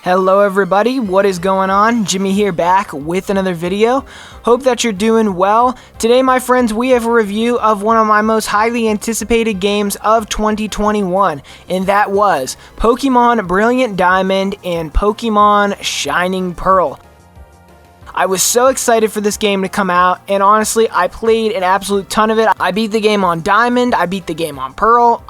Hello everybody, what is going on? Jimmy here, back with another video. Hope that you're doing well. Today, my friends, we have a review of one of my most highly anticipated games of 2021, and that was Pokemon Brilliant Diamond and Pokemon Shining Pearl. I was so excited for this game to come out, and honestly, I played an absolute ton of it. I beat the game on Diamond, I beat the game on Pearl.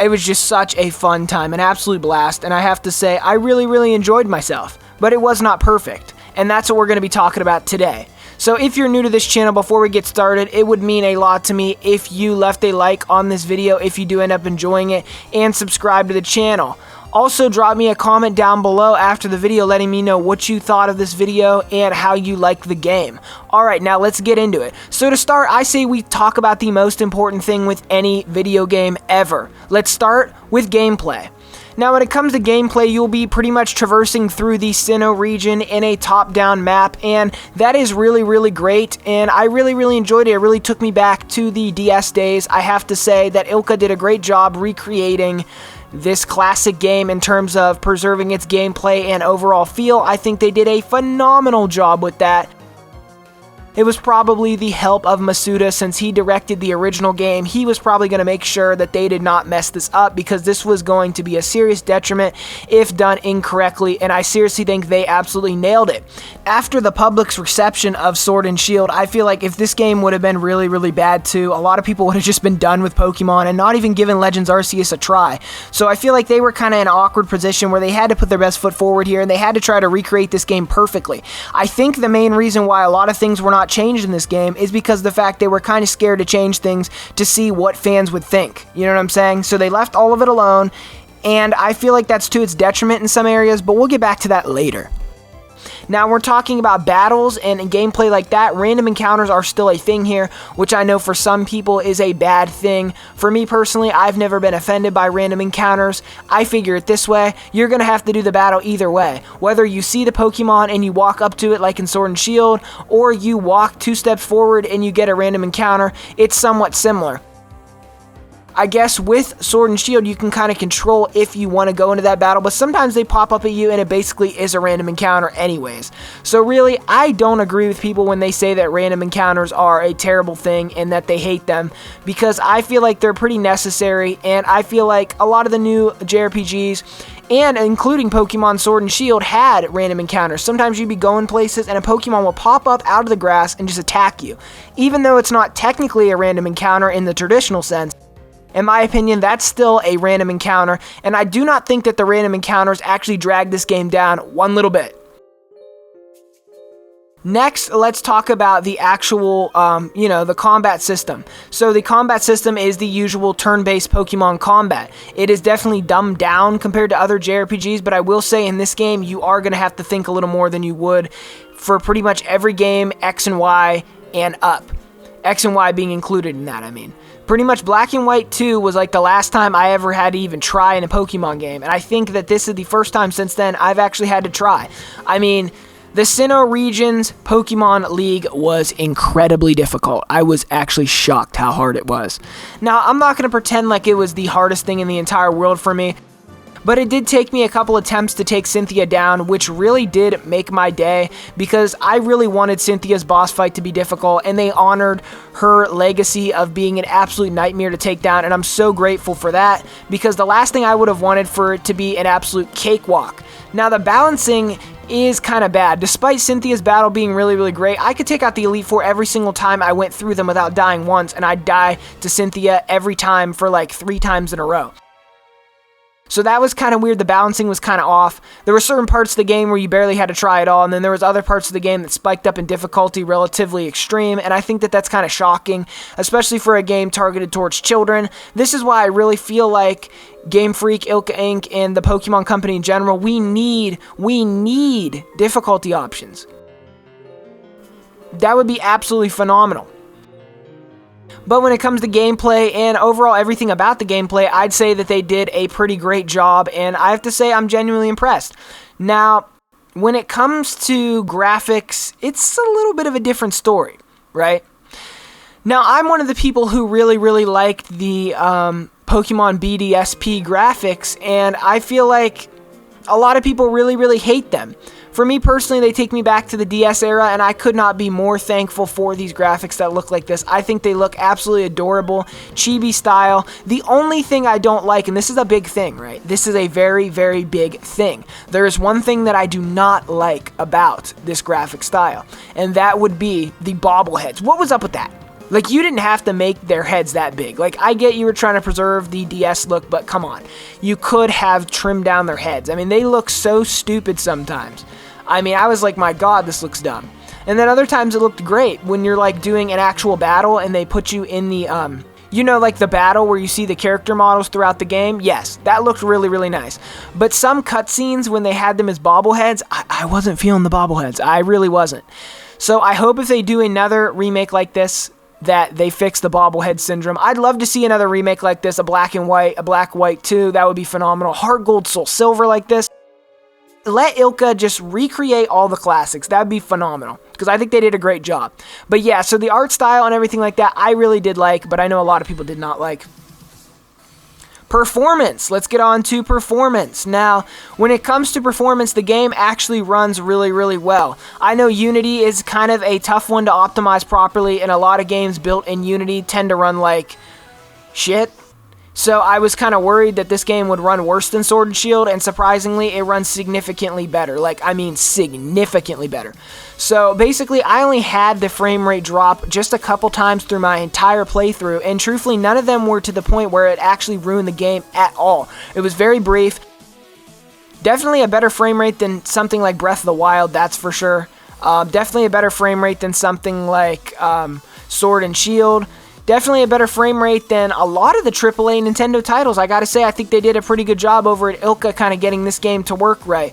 It was just such a fun time, an absolute blast, and I have to say, I really enjoyed myself, but it was not perfect, and that's what we're going to be talking about today. So if you're new to this channel, before we get started, it would mean a lot to me if you left a like on this video, if you do end up enjoying it, and subscribe to the channel. Also, drop me a comment down below after the video letting me know what you thought of this video and how you liked the game. Alright, now let's get into it. So to start, I say we talk about the most important thing with any video game ever. Let's start with gameplay. Now, when it comes to gameplay, you'll be pretty much traversing through the Sinnoh region in a top-down map, and that is really great, and I really enjoyed it. It really took me back to the DS days. I have to say that ILCA did a great job recreating this classic game in terms of preserving its gameplay and overall feel. I think they did a phenomenal job with that. It was probably the help of Masuda, since he directed the original game. He was probably going to make sure that they did not mess this up, because this was going to be a serious detriment if done incorrectly, and I seriously think they absolutely nailed it. After the public's reception of Sword and Shield, I feel like if this game would have been really bad too, a lot of people would have just been done with Pokemon and not even given Legends Arceus a try. So I feel like they were kind of in an awkward position where they had to put their best foot forward here, and they had to try to recreate this game perfectly. I think the main reason why a lot of things were not changed in this game is because of the fact they were kind of scared to change things to see what fans would think. You know what I'm saying? So they left all of it alone, and I feel like that's to its detriment in some areas, but we'll get back to that later. Now, we're talking about battles and gameplay like that. Random encounters are still a thing here, which I know for some people is a bad thing. For me personally, I've never been offended by random encounters. I figure it this way: you're going to have to do the battle either way. Whether you see the Pokemon and you walk up to it like in Sword and Shield, or you walk 2 steps forward and you get a random encounter, it's somewhat similar. I guess with Sword and Shield, you can kind of control if you want to go into that battle, but sometimes they pop up at you and it basically is a random encounter anyways. So really, I don't agree with people when they say that random encounters are a terrible thing and that they hate them, because I feel like they're pretty necessary, and I feel like a lot of the new JRPGs, and including Pokemon Sword and Shield, had random encounters. Sometimes you'd be going places and a Pokemon will pop up out of the grass and just attack you. Even though it's not technically a random encounter in the traditional sense, in my opinion, that's still a random encounter, and I do not think that the random encounters actually drag this game down one little bit. Next, let's talk about the actual, the combat system. So the combat system is the usual turn-based Pokemon combat. It is definitely dumbed down compared to other JRPGs, but I will say in this game, you are going to have to think a little more than you would for pretty much every game X and Y and up. X and Y being included in that, I mean. Pretty much Black and White 2 was like the last time I ever had to even try in a Pokemon game, and I think that this is the first time since then I've actually had to try. I mean, the Sinnoh region's Pokemon League was incredibly difficult. I was actually shocked how hard it was. Now, I'm not going to pretend like it was the hardest thing in the entire world for me, but it did take me a couple attempts to take Cynthia down, which really did make my day, because I really wanted Cynthia's boss fight to be difficult, and they honored her legacy of being an absolute nightmare to take down, and I'm so grateful for that, because the last thing I would have wanted for it to be an absolute cakewalk. Now, the balancing is kind of bad. Despite Cynthia's battle being really great, I could take out the Elite Four every single time I went through them without dying once, and I'd die to Cynthia every time for like 3 times in a row. So that was kind of weird. The balancing was kind of off. There were certain parts of the game where you barely had to try at all, and then there was other parts of the game that spiked up in difficulty relatively extreme, and I think that that's kind of shocking, especially for a game targeted towards children. This is why I really feel like Game Freak, ILCA Inc., and the Pokemon Company in general, we need difficulty options. That would be absolutely phenomenal. But when it comes to gameplay and overall everything about the gameplay, I'd say that they did a pretty great job, and I have to say I'm genuinely impressed. Now, when it comes to graphics, it's a little bit of a different story, right? Now, I'm one of the people who really liked the Pokemon BDSP graphics, and I feel like a lot of people really hate them. For me personally, they take me back to the DS era, and I could not be more thankful for these graphics that look like this. I think they look absolutely adorable, chibi style. The only thing I don't like, and this is a big thing, right? This is a very big thing. There is one thing that I do not like about this graphic style, and that would be the bobbleheads. What was up with that? Like, you didn't have to make their heads that big. Like, I get you were trying to preserve the DS look, but come on. You could have trimmed down their heads. I mean, they look so stupid sometimes. I mean, I was like, my God, this looks dumb. And then other times it looked great when you're, like, doing an actual battle and they put you in the, you know, like the battle where you see the character models throughout the game? Yes, that looked really nice. But some cutscenes, when they had them as bobbleheads, I wasn't feeling the bobbleheads. I really wasn't. So I hope if they do another remake like this, that they fix the bobblehead syndrome. I'd love to see another remake like this, a black and white, a black white too. That would be phenomenal. Heart Gold, Soul Silver like this. Let ILCA just recreate all the classics. That'd be phenomenal, because I think they did a great job. But yeah, so the art style and everything like that, I really did like, but I know a lot of people did not like. Performance. Let's get on to performance. Now, when it comes to performance, the game actually runs really well. I know Unity is kind of a tough one to optimize properly, and a lot of games built in Unity tend to run like shit. So I was kind of worried that this game would run worse than Sword and Shield, and surprisingly, it runs significantly better. Like, I mean significantly better. So basically, I only had the frame rate drop just a couple times through my entire playthrough, and truthfully, none of them were to the point where it actually ruined the game at all. It was very brief. Definitely a better frame rate than something like Breath of the Wild, that's for sure. Definitely a better frame rate than something like Sword and Shield. Definitely a better frame rate than a lot of the AAA Nintendo titles. I gotta say, I think they did a pretty good job over at ILCA kind of getting this game to work right.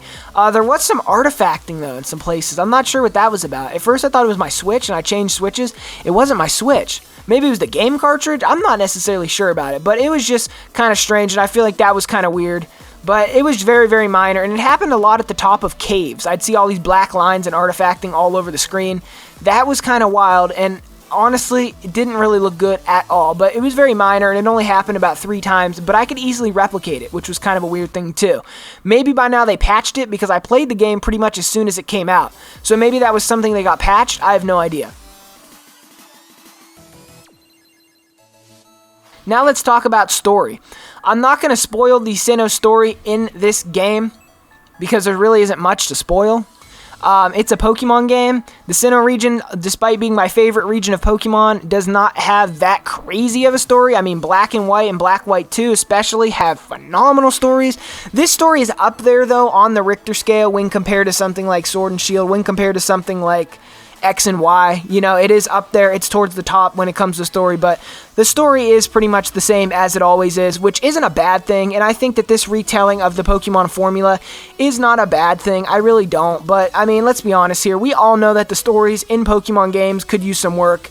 There was some artifacting, though, in some places. I'm not sure what that was about. At first, I thought it was my Switch, and I changed switches. It wasn't my Switch. Maybe it was the game cartridge? I'm not necessarily sure about it, but it was just kind of strange, and I feel like that was kind of weird. But it was very minor, and it happened a lot at the top of caves. I'd see all these black lines and artifacting all over the screen. That was kind of wild, and honestly, it didn't really look good at all, but it was very minor, and it only happened about 3 times, but I could easily replicate it, which was kind of a weird thing too. Maybe by now they patched it, because I played the game pretty much as soon as it came out, so maybe that was something they got patched. I have no idea. Now let's talk about story. I'm not going to spoil the Sinnoh story in this game, because there really isn't much to spoil. It's a Pokemon game. The Sinnoh region, despite being my favorite region of Pokemon, does not have that crazy of a story. I mean, Black and White and Black White 2 especially have phenomenal stories. This story is up there, though, on the Richter scale when compared to something like Sword and Shield, when compared to something like X and Y. You know, it is up there. It's towards the top when it comes to story, but the story is pretty much the same as it always is, which isn't a bad thing, and I think that this retelling of the Pokemon formula is not a bad thing. I really don't, but I mean, let's be honest here. We all know that the stories in Pokemon games could use some work.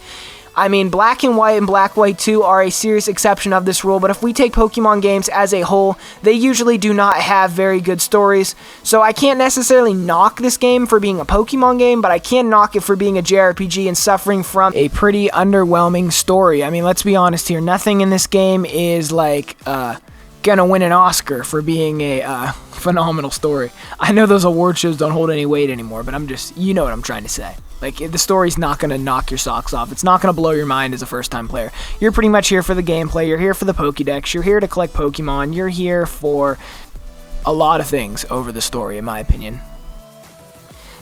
I mean, Black and White and Black White 2 are a serious exception of this rule, but if we take Pokemon games as a whole, they usually do not have very good stories. So I can't necessarily knock this game for being a Pokemon game, but I can knock it for being a JRPG and suffering from a pretty underwhelming story. I mean, let's be honest here. Nothing in this game is like gonna win an Oscar for being a phenomenal story. I know those award shows don't hold any weight anymore, but I'm just, you know what I'm trying to say. Like, the story's not going to knock your socks off. It's not going to blow your mind as a first-time player. You're pretty much here for the gameplay. You're here for the Pokédex. You're here to collect Pokemon. You're here for a lot of things over the story, in my opinion.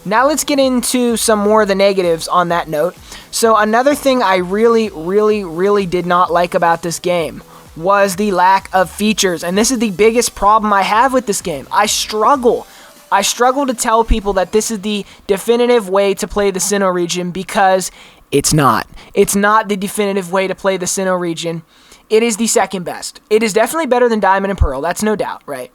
Now let's get into some more of the negatives on that note. So another thing I really did not like about this game was the lack of features. And this is the biggest problem I have with this game. I struggle to tell people that this is the definitive way to play the Sinnoh region, because it's not. It's not the definitive way to play the Sinnoh region. It is the second best. It is definitely better than Diamond and Pearl. That's no doubt, right?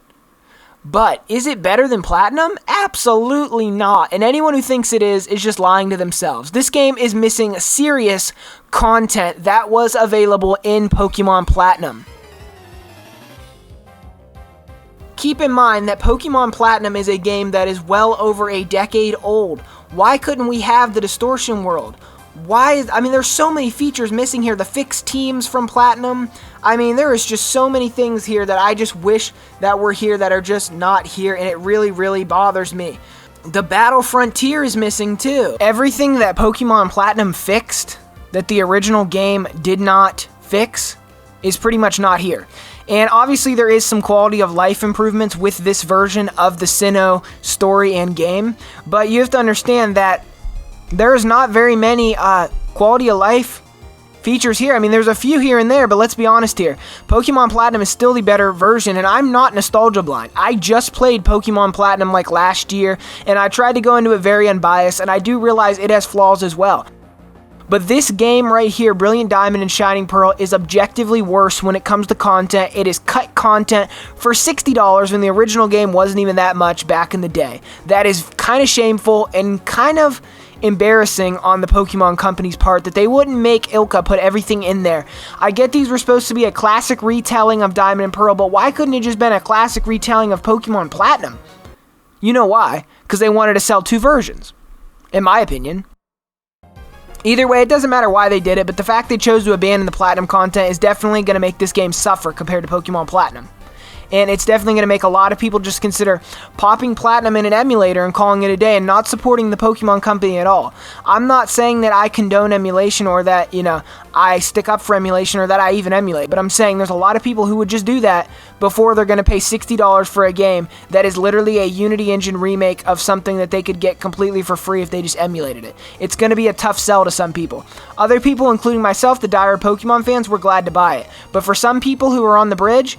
But is it better than Platinum? Absolutely not. And anyone who thinks it is just lying to themselves. This game is missing serious content that was available in Pokemon Platinum. Keep in mind that Pokemon Platinum is a game that is well over a decade old. Why couldn't we have the Distortion World? I mean, there's so many features missing here. The fixed teams from Platinum. I mean, there is just so many things here that I just wish that were here that are just not here, and it really, really bothers me. The Battle Frontier is missing too. Everything that Pokemon Platinum fixed that the original game did not fix is pretty much not here. And obviously there is some quality of life improvements with this version of the Sinnoh story and game, but you have to understand that there's not very many quality of life features here. I mean, there's a few here and there, but let's be honest here. Pokemon Platinum is still the better version, and I'm not nostalgia blind. I just played Pokemon Platinum like last year, and I tried to go into it very unbiased, and I do realize it has flaws as well. But this game right here, Brilliant Diamond and Shining Pearl, is objectively worse when it comes to content. It is cut content for $60 when the original game wasn't even that much back in the day. That is kind of shameful and kind of embarrassing on the Pokemon Company's part that they wouldn't make Ilka put everything in there. I get these were supposed to be a classic retelling of Diamond and Pearl, but why couldn't it just been a classic retelling of Pokemon Platinum? You know why? Because they wanted to sell two versions, in my opinion. Either way, it doesn't matter why they did it, but the fact they chose to abandon the Platinum content is definitely going to make this game suffer compared to Pokemon Platinum. And it's definitely going to make a lot of people just consider popping Platinum in an emulator and calling it a day and not supporting the Pokemon Company at all. I'm not saying that I condone emulation or that, I stick up for emulation or that I even emulate, but I'm saying there's a lot of people who would just do that before they're going to pay $60 for a game that is literally a Unity Engine remake of something that they could get completely for free if they just emulated it. It's going to be a tough sell to some people. Other people, including myself, the diehard Pokemon fans, were glad to buy it. But for some people who are on the bridge,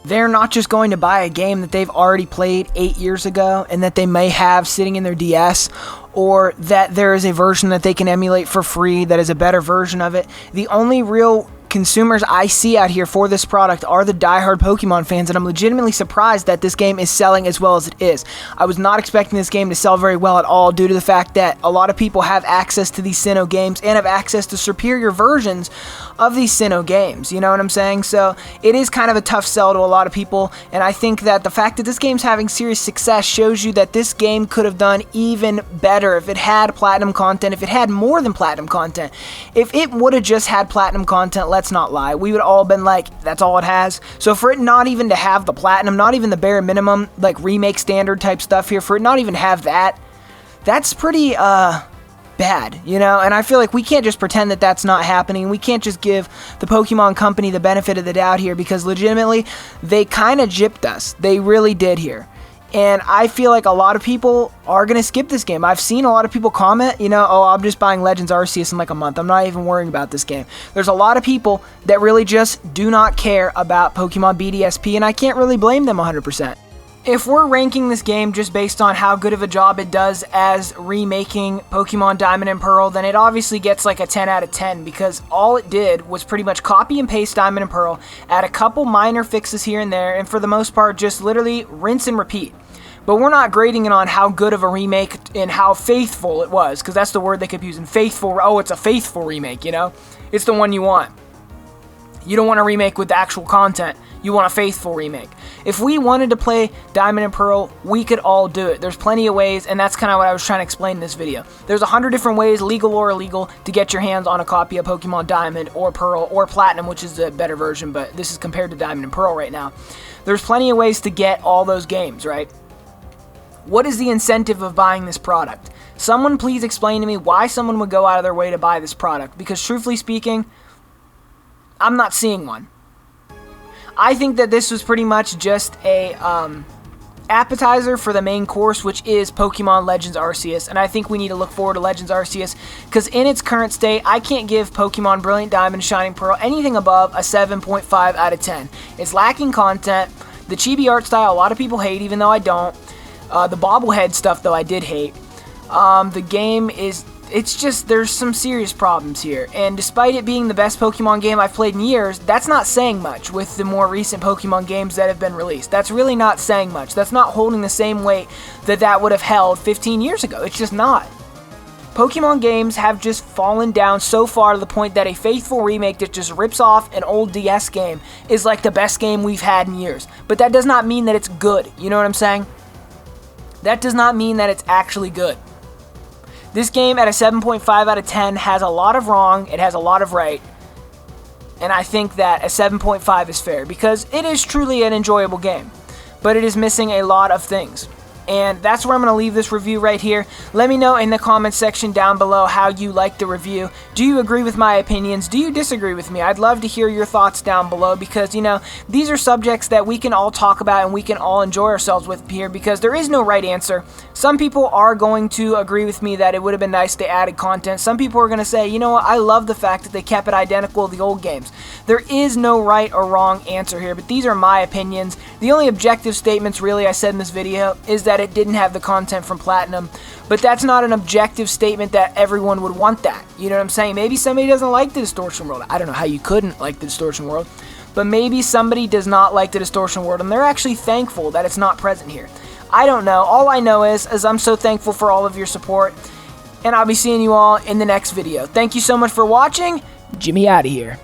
they're not just going to buy a game that they've already played 8 years ago and that they may have sitting in their DS, or that there is a version that they can emulate for free that is a better version of it. The only real consumers I see out here for this product are the diehard Pokemon fans, and I'm legitimately surprised that this game is selling as well as it is. I was not expecting this game to sell very well at all due to the fact that a lot of people have access to these Sinnoh games and have access to superior versions of these Sinnoh games, you know what I'm saying? So it is kind of a tough sell to a lot of people, and I think that the fact that this game's having serious success shows you that this game could have done even better if it had Platinum content, if it had more than Platinum content. If it would have just had Platinum content, let's not lie, we would all been like, that's all it has. So for it not even to have the Platinum, not even the bare minimum, like remake standard type stuff here, for it not even have that, that's pretty, bad, and I feel like we can't just pretend that that's not happening. We can't just give the Pokemon Company the benefit of the doubt here, because legitimately, they kind of gypped us. They really did here. And I feel like a lot of people are going to skip this game. I've seen a lot of people comment, oh, I'm just buying Legends Arceus in like a month. I'm not even worrying about this game. There's a lot of people that really just do not care about Pokemon BDSP, and I can't really blame them 100%. If we're ranking this game just based on how good of a job it does as remaking Pokemon Diamond and Pearl, then it obviously gets like a 10 out of 10, because all it did was pretty much copy and paste Diamond and Pearl, add a couple minor fixes here and there, and for the most part just literally rinse and repeat. But we're not grading it on how good of a remake and how faithful it was, because that's the word they kept using, faithful. Oh, it's a faithful remake, It's the one you want. You don't want a remake with the actual content. You want a faithful remake. If we wanted to play Diamond and Pearl, we could all do it. There's plenty of ways, and that's kind of what I was trying to explain in this video. There's 100 different ways, legal or illegal, to get your hands on a copy of Pokemon Diamond or Pearl or Platinum, which is the better version, but this is compared to Diamond and Pearl right now. There's plenty of ways to get all those games, right? What is the incentive of buying this product? Someone please explain to me why someone would go out of their way to buy this product, because truthfully speaking, I'm not seeing one. I think that this was pretty much just a appetizer for the main course, which is Pokemon Legends Arceus, and I think we need to look forward to Legends Arceus, because in its current state, I can't give Pokemon Brilliant Diamond, Shining Pearl anything above a 7.5 out of 10. It's lacking content. The chibi art style, a lot of people hate, even though I don't. The bobblehead stuff, though, I did hate. The game is... It's just, there's some serious problems here, and despite it being the best Pokemon game I've played in years, that's not saying much with the more recent Pokemon games that have been released. That's really not saying much. That's not holding the same weight that would have held 15 years ago. It's just not. Pokemon games have just fallen down so far to the point that a faithful remake that just rips off an old DS game is like the best game we've had in years. But that does not mean that it's good. You know what I'm saying? That does not mean that it's actually good. This game at a 7.5 out of 10 has a lot of wrong, it has a lot of right, and I think that a 7.5 is fair because it is truly an enjoyable game, but it is missing a lot of things. And that's where I'm going to leave this review right here. Let me know in the comment section down below how you like the review. Do you agree with my opinions? Do you disagree with me? I'd love to hear your thoughts down below because, you know, these are subjects that we can all talk about and we can all enjoy ourselves with here because there is no right answer. Some people are going to agree with me that it would have been nice they added content. Some people are going to say, you know what, I love the fact that they kept it identical to the old games. There is no right or wrong answer here, but these are my opinions. The only objective statements really I said in this video is that it didn't have the content from Platinum, but that's not an objective statement that everyone would want that. You know what I'm saying? Maybe somebody doesn't like the Distortion World. I don't know how you couldn't like the Distortion World, but maybe somebody does not like the Distortion World and they're actually thankful that it's not present here. I don't know. All I know is I'm so thankful for all of your support, and I'll be seeing you all in the next video. Thank you so much for watching. Jimmy out of here.